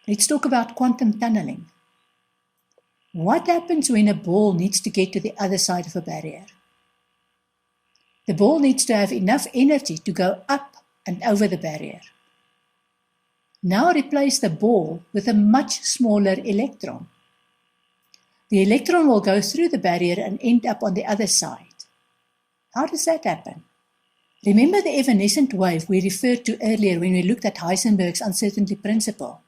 Let's talk about quantum tunneling. What happens when a ball needs to get to the other side of a barrier? The ball needs to have enough energy to go up and over the barrier. Now replace the ball with a much smaller electron. The electron will go through the barrier and end up on the other side. How does that happen? Remember the evanescent wave we referred to earlier when we looked at Heisenberg's uncertainty principle?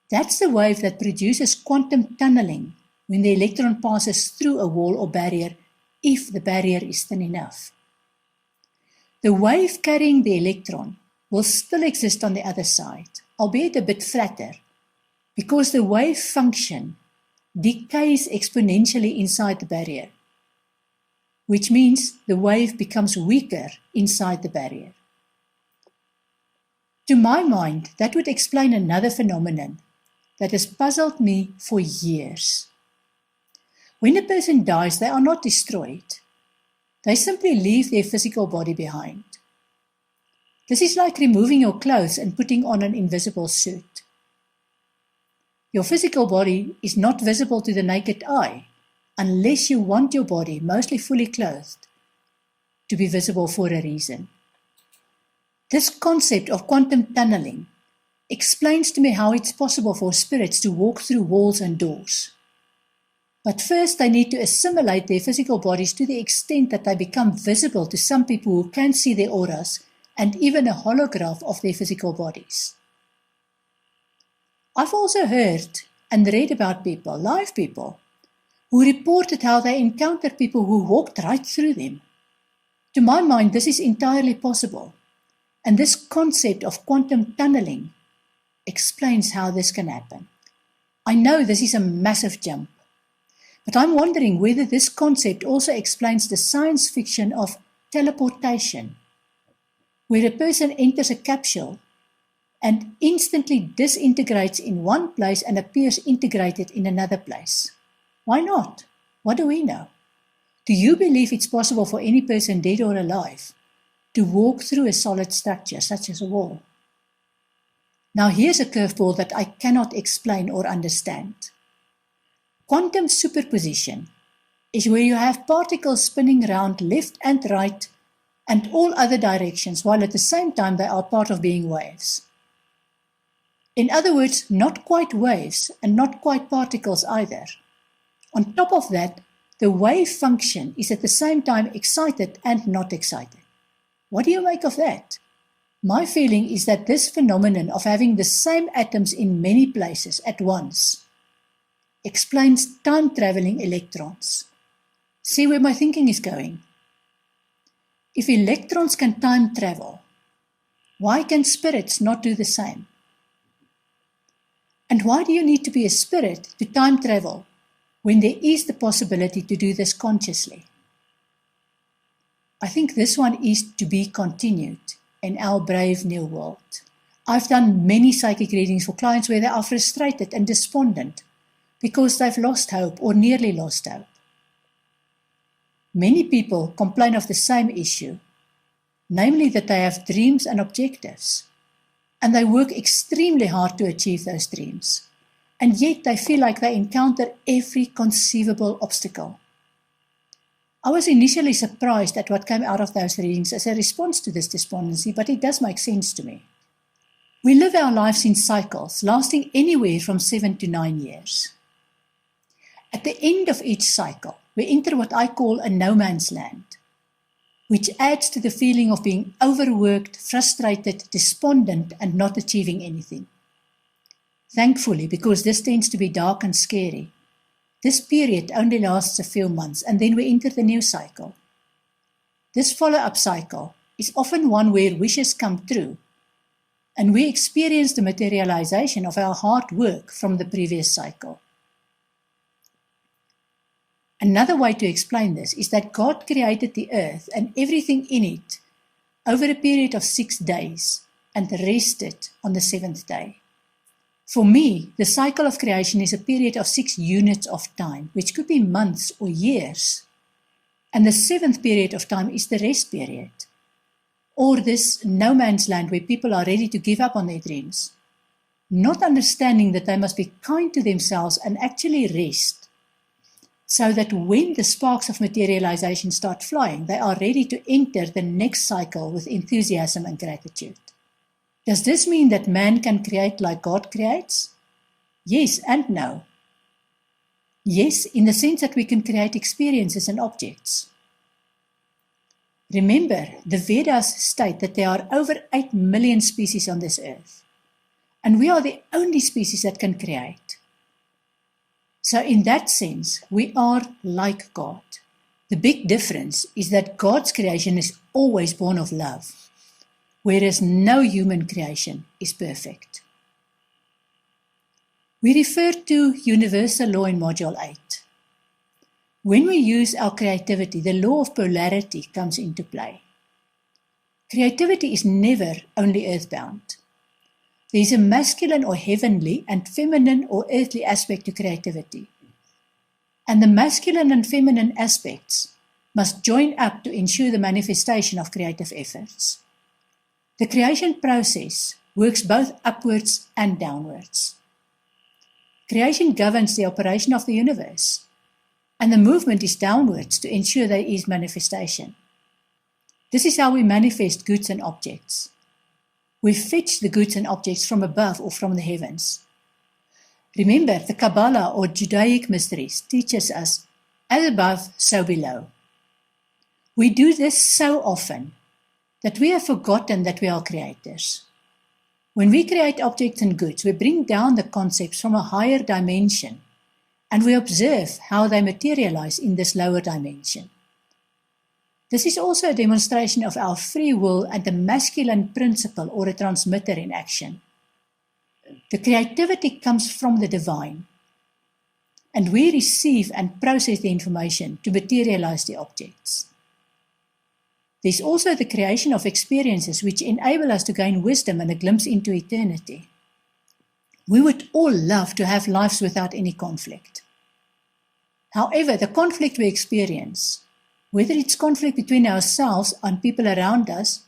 That's the wave that produces quantum tunneling when the electron passes through a wall or barrier if the barrier is thin enough. The wave carrying the electron will still exist on the other side, albeit a bit flatter, because the wave function decays exponentially inside the barrier, which means the wave becomes weaker inside the barrier. To my mind, that would explain another phenomenon that has puzzled me for years. When a person dies, they are not destroyed. They simply leave their physical body behind. This is like removing your clothes and putting on an invisible suit. Your physical body is not visible to the naked eye unless you want your body, mostly fully clothed, to be visible for a reason. This concept of quantum tunneling explains to me how it's possible for spirits to walk through walls and doors. But first, they need to assimilate their physical bodies to the extent that they become visible to some people who can see their auras and even a holograph of their physical bodies. I've also heard and read about people, live people, who reported how they encountered people who walked right through them. To my mind, this is entirely possible, and this concept of quantum tunneling explains how this can happen. I know this is a massive jump, but I'm wondering whether this concept also explains the science fiction of teleportation, where a person enters a capsule and instantly disintegrates in one place and appears integrated in another place. Why not? What do we know? Do you believe it's possible for any person, dead or alive, to walk through a solid structure such as a wall? Now here's a curveball that I cannot explain or understand. Quantum superposition is where you have particles spinning around left and right and all other directions, while at the same time they are part of being waves. In other words, not quite waves and not quite particles either. On top of that, the wave function is at the same time excited and not excited. What do you make of that? My feeling is that this phenomenon of having the same atoms in many places at once explains time-traveling electrons. See where my thinking is going? If electrons can time travel, why can spirits not do the same? And why do you need to be a spirit to time travel when there is the possibility to do this consciously? I think this one is to be continued in our brave new world. I've done many psychic readings for clients where they are frustrated and despondent because they've lost hope or nearly lost hope. Many people complain of the same issue, namely that they have dreams and objectives, and they work extremely hard to achieve those dreams, and yet they feel like they encounter every conceivable obstacle. I was initially surprised at what came out of those readings as a response to this despondency, but it does make sense to me. We live our lives in cycles, lasting anywhere from 7 to 9 years. At the end of each cycle, we enter what I call a no man's land, which adds to the feeling of being overworked, frustrated, despondent, and not achieving anything. Thankfully, because this tends to be dark and scary, this period only lasts a few months, and then we enter the new cycle. This follow-up cycle is often one where wishes come true, and we experience the materialization of our hard work from the previous cycle. Another way to explain this is that God created the earth and everything in it over a period of 6 days and rested on the 7th day. For me, the cycle of creation is a period of 6 units of time, which could be months or years. And the 7th period of time is the rest period, or this no man's land where people are ready to give up on their dreams. not understanding that they must be kind to themselves and actually rest, so that when the sparks of materialization start flying, they are ready to enter the next cycle with enthusiasm and gratitude. Does this mean that man can create like God creates? Yes and no. Yes, in the sense that we can create experiences and objects. Remember, the Vedas state that there are over 8 million species on this earth, and we are the only species that can create. So in that sense, we are like God. The big difference is that God's creation is always born of love, whereas no human creation is perfect. We refer to universal law in Module 8. When we use our creativity, the law of polarity comes into play. Creativity is never only earthbound. There is a masculine or heavenly and feminine or earthly aspect to creativity. And the masculine and feminine aspects must join up to ensure the manifestation of creative efforts. The creation process works both upwards and downwards. Creation governs the operation of the universe, and the movement is downwards to ensure there is manifestation. This is how we manifest goods and objects. We fetch the goods and objects from above or from the heavens. Remember, the Kabbalah or Judaic mysteries teaches us, as above, so below. We do this so often that we have forgotten that we are creators. When we create objects and goods, we bring down the concepts from a higher dimension, and we observe how they materialize in this lower dimension. This is also a demonstration of our free will and a masculine principle or a transmitter in action. The creativity comes from the divine, and we receive and process the information to materialize the objects. There's also the creation of experiences which enable us to gain wisdom and a glimpse into eternity. We would all love to have lives without any conflict. However, the conflict we experience, whether it's conflict between ourselves and people around us,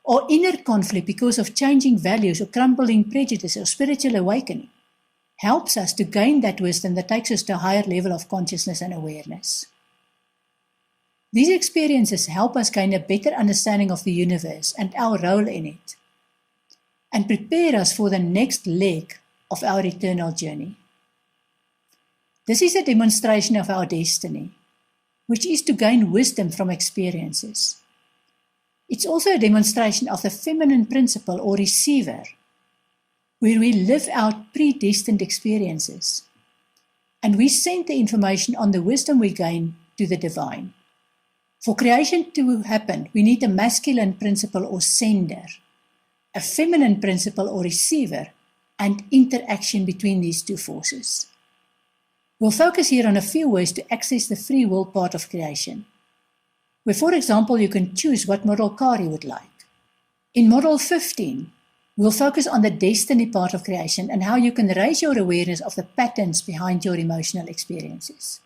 or inner conflict because of changing values or crumbling prejudice or spiritual awakening, helps us to gain that wisdom that takes us to a higher level of consciousness and awareness. These experiences help us gain a better understanding of the universe and our role in it, and prepare us for the next leg of our eternal journey. This is a demonstration of our destiny, which is to gain wisdom from experiences. It's also a demonstration of the feminine principle or receiver, where we live out predestined experiences, and we send the information on the wisdom we gain to the divine. For creation to happen, we need a masculine principle or sender, a feminine principle or receiver, and interaction between these two forces. We'll focus here on a few ways to access the free will part of creation, where, for example, you can choose what model car you would like. In Model 15, we'll focus on the destiny part of creation and how you can raise your awareness of the patterns behind your emotional experiences.